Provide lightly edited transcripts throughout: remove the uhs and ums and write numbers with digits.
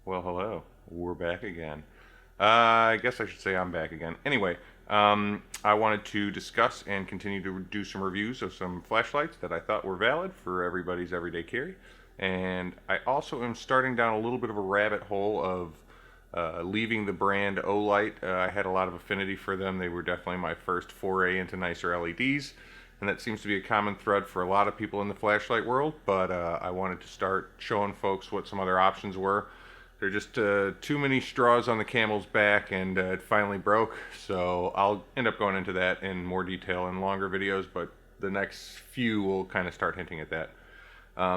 Well, hello. We're back again. I guess I should say I'm back again. Anyway, I wanted to discuss and continue to do some reviews of some flashlights that I thought were valid for everybody's everyday carry. And I also am starting down a little bit of a rabbit hole of leaving the brand OLIGHT. I had a lot of affinity for them. They were definitely my first foray into nicer LEDs. And that seems to be a common thread for a lot of people in the flashlight world. But I wanted to start showing folks what some other options were. They're just too many straws on the camel's back, and it finally broke. So I'll end up going into that in more detail in longer videos, but the next few will kind of start hinting at that.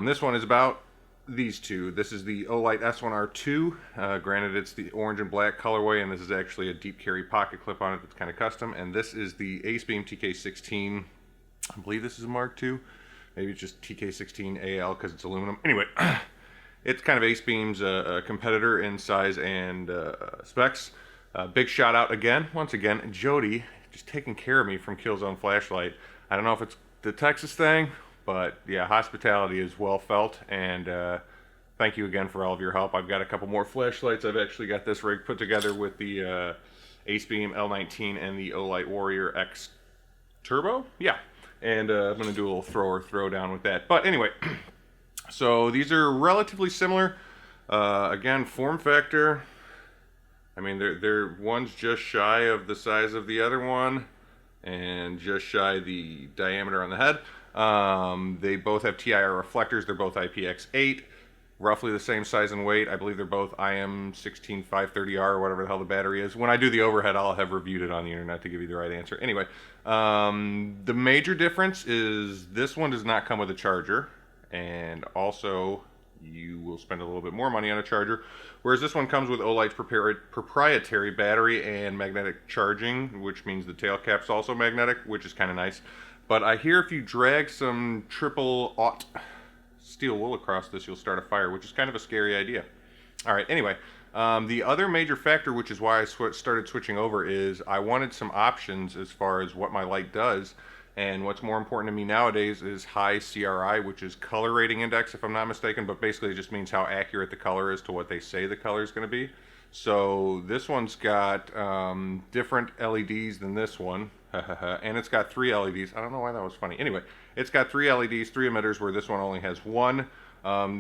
This one is about these two. This is the OLIGHT S1R2. Granted, it's the orange and black colorway, and this is actually a deep carry pocket clip on it that's kind of custom. And this is the Acebeam Tk16. I believe this is a Mark II. Maybe it's just Tk16 AL because it's aluminum. Anyway. It's kind of Acebeam's competitor in size and specs. Big shout out again, once again, Jody, just taking care of me from Killzone Flashlight. I don't know if it's the Texas thing, but yeah, hospitality is well felt, and thank you again for all of your help. I've got a couple more flashlights. I've actually got this rig put together with the Acebeam L19 and the OLIGHT Warrior X Turbo. Yeah, and I'm going to do a little throw down with that. But anyway... So these are relatively similar. Again, form factor. I mean, they're one's just shy of the size of the other one, and just shy the diameter on the head. They both have TIR reflectors. They're both IPX8, roughly the same size and weight. I believe they're both IM16530R or whatever the hell the battery is. When I do the overhead, I'll have reviewed it on the internet to give you the right answer. Anyway, the major difference is this one does not come with a charger. And also, you will spend a little bit more money on a charger, whereas this one comes with OLIGHT's proprietary battery and magnetic charging, which means the tail cap's also magnetic, which is kind of nice. But I hear if you drag some triple-aught steel wool across this, you'll start a fire, which is kind of a scary idea. All right, anyway, the other major factor, which is why I started switching over, is I wanted some options as far as what my light does. And what's more important to me nowadays is high CRI, which is color rating index, if I'm not mistaken, but basically it just means how accurate the color is to what they say the color is going to be. So this one's got different LEDs than this one, and it's got 3 LEDs. I don't know why that was funny. Anyway, it's got 3 LEDs, 3 emitters, where this one only has 1.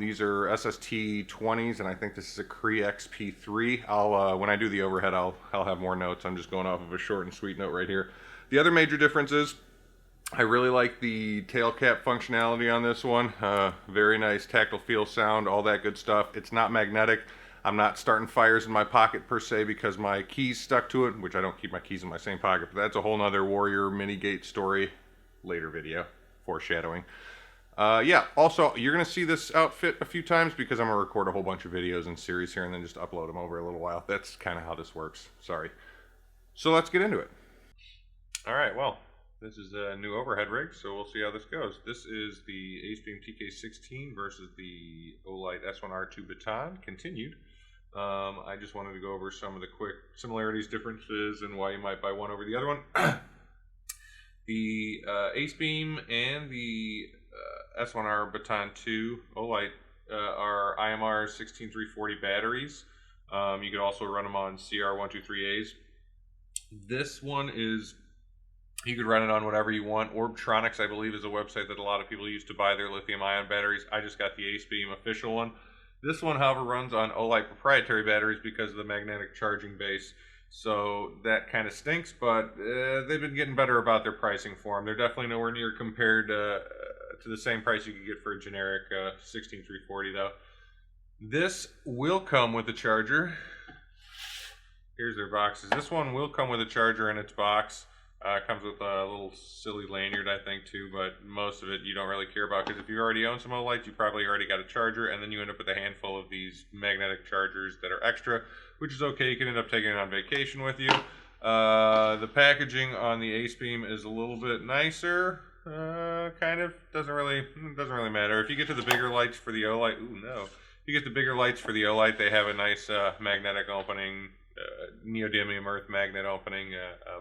These are SST20s, and I think this is a Cree XP3. When I do the overhead, I'll have more notes. I'm just going off of a short and sweet note right here. The other major difference is I really like the tail cap functionality on this one. Very nice tactile feel, sound, all that good stuff. It's not magnetic. I'm not starting fires in my pocket per se because my keys stuck to it, which I don't keep my keys in my same pocket, but that's a whole nother Warrior mini gate story. Later video, foreshadowing. Yeah, also, you're going to see this outfit a few times because I'm going to record a whole bunch of videos in series here and then just upload them over a little while. That's kind of how this works. Sorry. So let's get into it. All right, well. This is a new overhead rig, so we'll see how this goes. This is the Acebeam Tk16 versus the OLIGHT S1R2 Baton, continued. I just wanted to go over some of the quick similarities, differences, and why you might buy one over the other one. The Acebeam and the S1R Baton 2 OLIGHT are IMR 16340 batteries. You could also run them on CR123As. This one is... You could run it on whatever you want. Orbtronics, I believe, is a website that a lot of people use to buy their lithium-ion batteries. I just got the Acebeam official one. This one, however, runs on OLIGHT proprietary batteries because of the magnetic charging base. So that kind of stinks, but they've been getting better about their pricing for them. They're definitely nowhere near compared to the same price you could get for a generic 16340, though. This will come with a charger. Here's their boxes. This one will come with a charger in its box. Comes with a little silly lanyard, I think, too, but most of it you don't really care about because if you already own some OLIGHT, you probably already got a charger, and then you end up with a handful of these magnetic chargers that are extra, which is okay. You can end up taking it on vacation with you. The packaging on the Acebeam is a little bit nicer, kind of. Doesn't really matter. If you get to the bigger lights for the OLIGHT, if you get the bigger lights for the OLIGHT, they have a nice magnetic opening. Neodymium earth magnet opening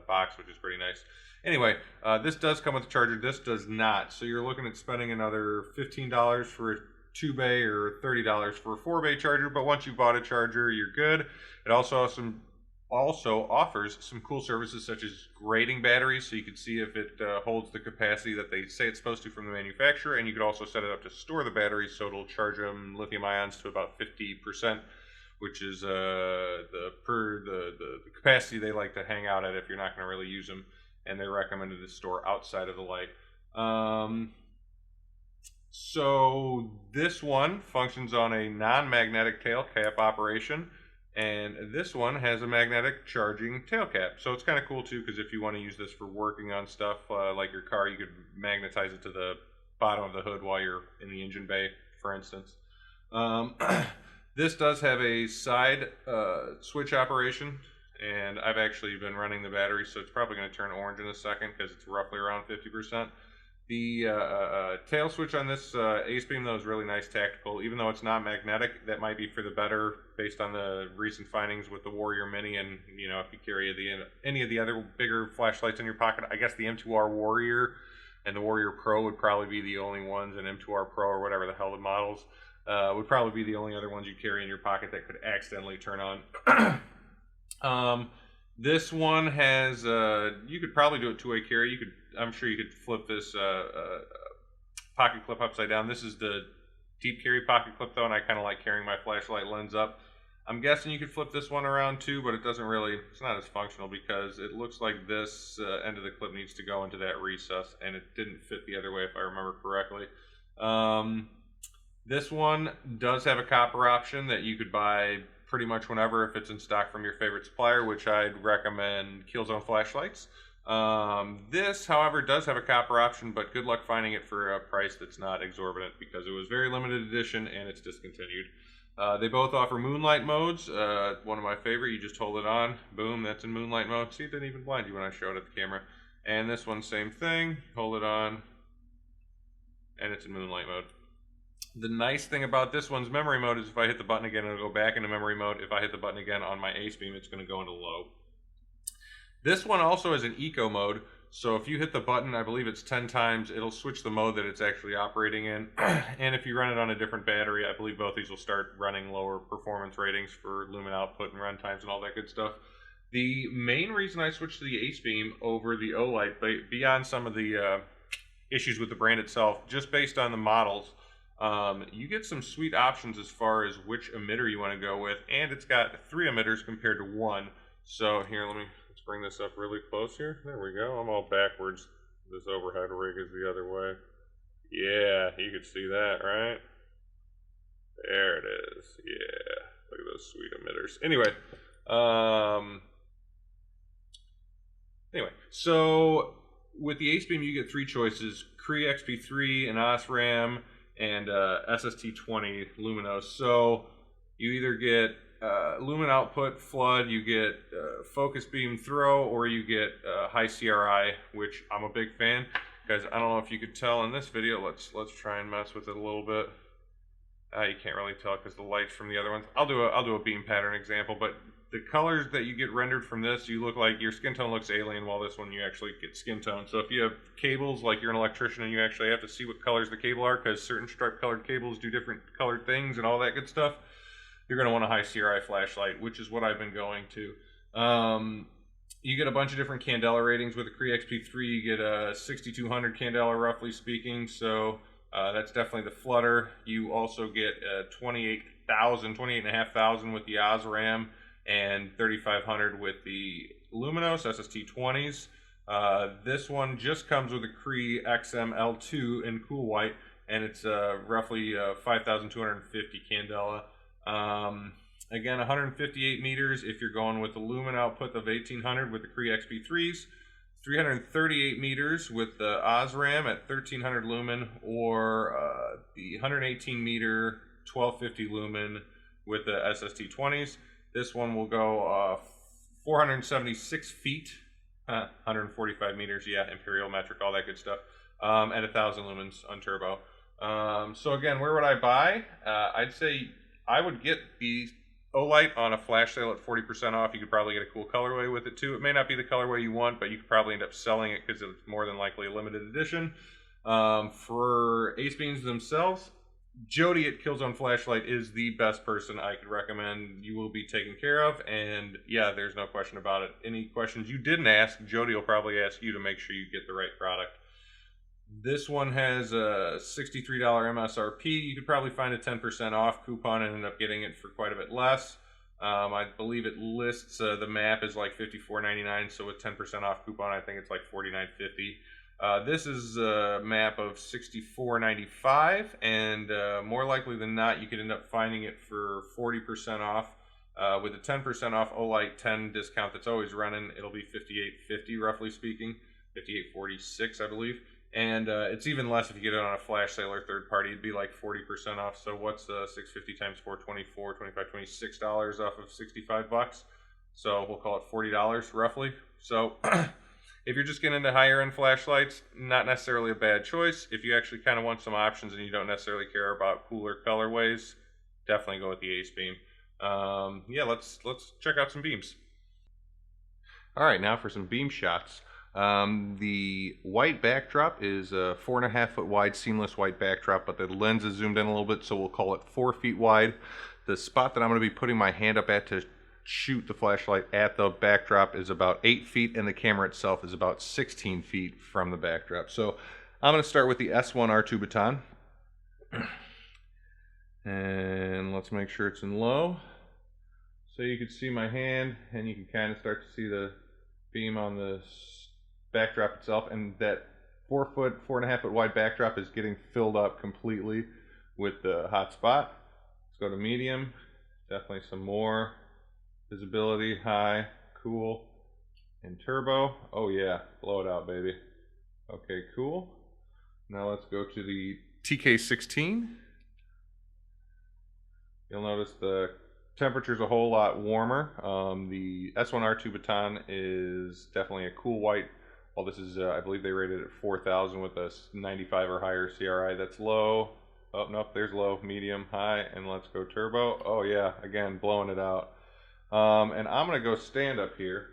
box, which is pretty nice. Anyway, this does come with a charger. This does not. So you're looking at spending another $15 for a 2-bay or $30 for a 4-bay charger, but once you've bought a charger, you're good. It also offers some cool services such as grading batteries, so you can see if it holds the capacity that they say it's supposed to from the manufacturer, and you could also set it up to store the batteries, so it'll charge them lithium ions to about 50%, which is the capacity they like to hang out at if you're not going to really use them, and they're recommended to store outside of the light. So this one functions on a non-magnetic tail cap operation, and this one has a magnetic charging tail cap. So it's kind of cool too, because if you want to use this for working on stuff like your car, you could magnetize it to the bottom of the hood while you're in the engine bay, for instance. This does have a side switch operation, and I've actually been running the battery, so it's probably going to turn orange in a second because it's roughly around 50%. The tail switch on this Acebeam, though, is really nice tactical. Even though it's not magnetic, that might be for the better based on the recent findings with the Warrior Mini, and you know, if you carry any of the other bigger flashlights in your pocket. I guess the M2R Warrior and the Warrior Pro would probably be the only ones, and M2R Pro or whatever the hell the models would probably be the only other ones you carry in your pocket that could accidentally turn on. This one has you could probably do a two-way carry. I'm sure you could flip this pocket clip upside down. This is the deep carry pocket clip though, and I kind of like carrying my flashlight lens up. I'm guessing you could flip this one around too, but it's not as functional because it looks like this end of the clip needs to go into that recess, and it didn't fit the other way if I remember correctly. This one does have a copper option that you could buy pretty much whenever if it's in stock from your favorite supplier, which I'd recommend Killzone flashlights. This, however, does have a copper option, but good luck finding it for a price that's not exorbitant because it was very limited edition and it's discontinued. They both offer Moonlight Modes, one of my favorite. You just hold it on, boom, that's in Moonlight Mode. See, it didn't even blind you when I showed it at the camera. And this one, same thing, hold it on, and it's in Moonlight Mode. The nice thing about this one's memory mode is if I hit the button again, it'll go back into memory mode. If I hit the button again on my Acebeam, it's going to go into low. This one also has an eco mode, so if you hit the button, I believe it's 10 times, it'll switch the mode that it's actually operating in. And if you run it on a different battery, I believe both these will start running lower performance ratings for lumen output and run times and all that good stuff. The main reason I switched to the Acebeam over the OLIGHT, beyond some of the issues with the brand itself, just based on the models, you get some sweet options as far as which emitter you want to go with, and it's got 3 emitters compared to 1. So here, let's bring this up really close here. There we go. I'm all backwards. This overhead rig is the other way. Yeah, you could see that, right? There it is. Yeah, look at those sweet emitters. Anyway, so with the Acebeam, you get 3 choices: Cree XP3, an OSRAM, and SST20 Luminos. So you either get lumen output flood, you get focus beam throw, or you get high CRI, which I'm a big fan because I don't know if you could tell in this video. Let's try and mess with it a little bit. You can't really tell because the light's from the other ones. I'll do a beam pattern example, but the colors that you get rendered from this, you look like your skin tone looks alien, while this one you actually get skin tone. So if you have cables, like you're an electrician and you actually have to see what colors the cable are because certain stripe colored cables do different colored things and all that good stuff, you're going to want a high CRI flashlight, which is what I've been going to. You get a bunch of different candela ratings. With the Cree XP3, you get a 6200 candela, roughly speaking, so that's definitely the flutter. You also get 28,500 with the OSRAM, and 3500 with the Luminos SST20s. This one just comes with a Cree XM-L2 in cool white, and it's roughly 5250 candela. Again, 158 meters if you're going with the lumen output of 1800 with the Cree XP3s, 338 meters with the OSRAM at 1300 lumen, or the 118 meter 1250 lumen with the SST20s. This one will go 476 feet, 145 meters, yeah, imperial metric, all that good stuff, at 1000 lumens on turbo. So again, where would I buy? I'd say I would get the OLIGHT on a flash sale at 40% off. You could probably get a cool colorway with it too. It may not be the colorway you want, but you could probably end up selling it because it's more than likely a limited edition. For Acebeams themselves, Jody at Killzone Flashlight is the best person I could recommend. You will be taken care of, and yeah, there's no question about it. Any questions you didn't ask, Jody will probably ask you to make sure you get the right product. This one has a $63 MSRP. You could probably find a 10% off coupon and end up getting it for quite a bit less. I believe it lists the map is like $54.99, so with 10% off coupon, I think it's like $49.50. This is a map of $64.95, and more likely than not, you could end up finding it for 40% off. With a 10% off OLIGHT 10 discount that's always running, it'll be $58.50, roughly speaking, $58.46, I believe. And it's even less if you get it on a flash sale or third party. It'd be like 40% off. So what's $650 times 4? $24, $25, $26 off of $65. So we'll call it $40 roughly. So if you're just getting into higher end flashlights, not necessarily a bad choice. If you actually kind of want some options and you don't necessarily care about cooler colorways, definitely go with the Acebeam. Yeah, let's check out some beams. All right, now for some beam shots. The white backdrop is a 4.5 foot wide seamless white backdrop, but the lens is zoomed in a little bit, so we'll call it 4 feet wide. The spot that I'm going to be putting my hand up at to shoot the flashlight at the backdrop is about 8 feet, and the camera itself is about 16 feet from the backdrop. So I'm going to start with the S1R2 baton. And let's make sure it's in low. So you can see my hand, and you can kind of start to see the beam on the backdrop itself, and that 4.5 foot wide backdrop is getting filled up completely with the hot spot. Let's go to medium. Definitely some more visibility, high, cool, and turbo. Oh yeah, blow it out, baby. Okay, cool. Now let's go to the Tk16. You'll notice the temperature's a whole lot warmer. The S1R2 baton is definitely a cool white. Well, this is, I believe they rated it at 4,000 with a 95 or higher CRI. That's low. Oh, nope, there's low, medium, high, and let's go turbo. Oh yeah, again, blowing it out. And I'm gonna go stand up here.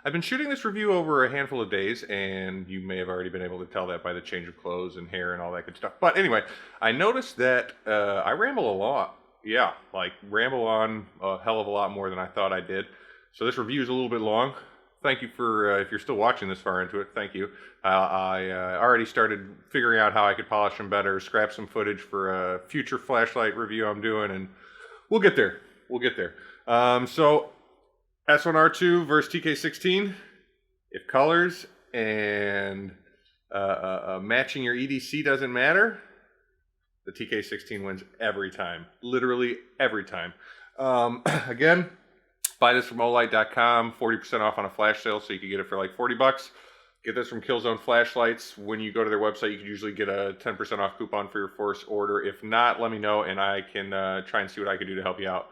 I've been shooting this review over a handful of days, and you may have already been able to tell that by the change of clothes and hair and all that good stuff. But anyway, I noticed that I ramble a lot. Yeah, like ramble on a hell of a lot more than I thought I did. So this review is a little bit long. Thank you for, if you're still watching this far into it, thank you. I already started figuring out how I could polish them better, scrap some footage for a future flashlight review I'm doing, and we'll get there. We'll get there. So S1R2 versus Tk16. If colors and matching your EDC doesn't matter, the Tk16 wins every time. Literally every time. Again, buy this from OLIGHT.com, 40% off on a flash sale, so you can get it for like $40. Get this from Killzone Flashlights. When you go to their website, you can usually get a 10% off coupon for your first order. If not, let me know, and I can try and see what I can do to help you out.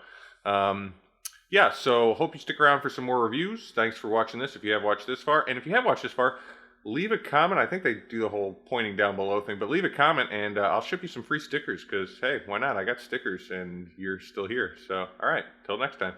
Yeah, so hope you stick around for some more reviews. Thanks for watching this if you have watched this far. And if you have watched this far, leave a comment. I think they do the whole pointing down below thing, but leave a comment and I'll ship you some free stickers because, hey, why not? I got stickers and you're still here. So, all right, till next time.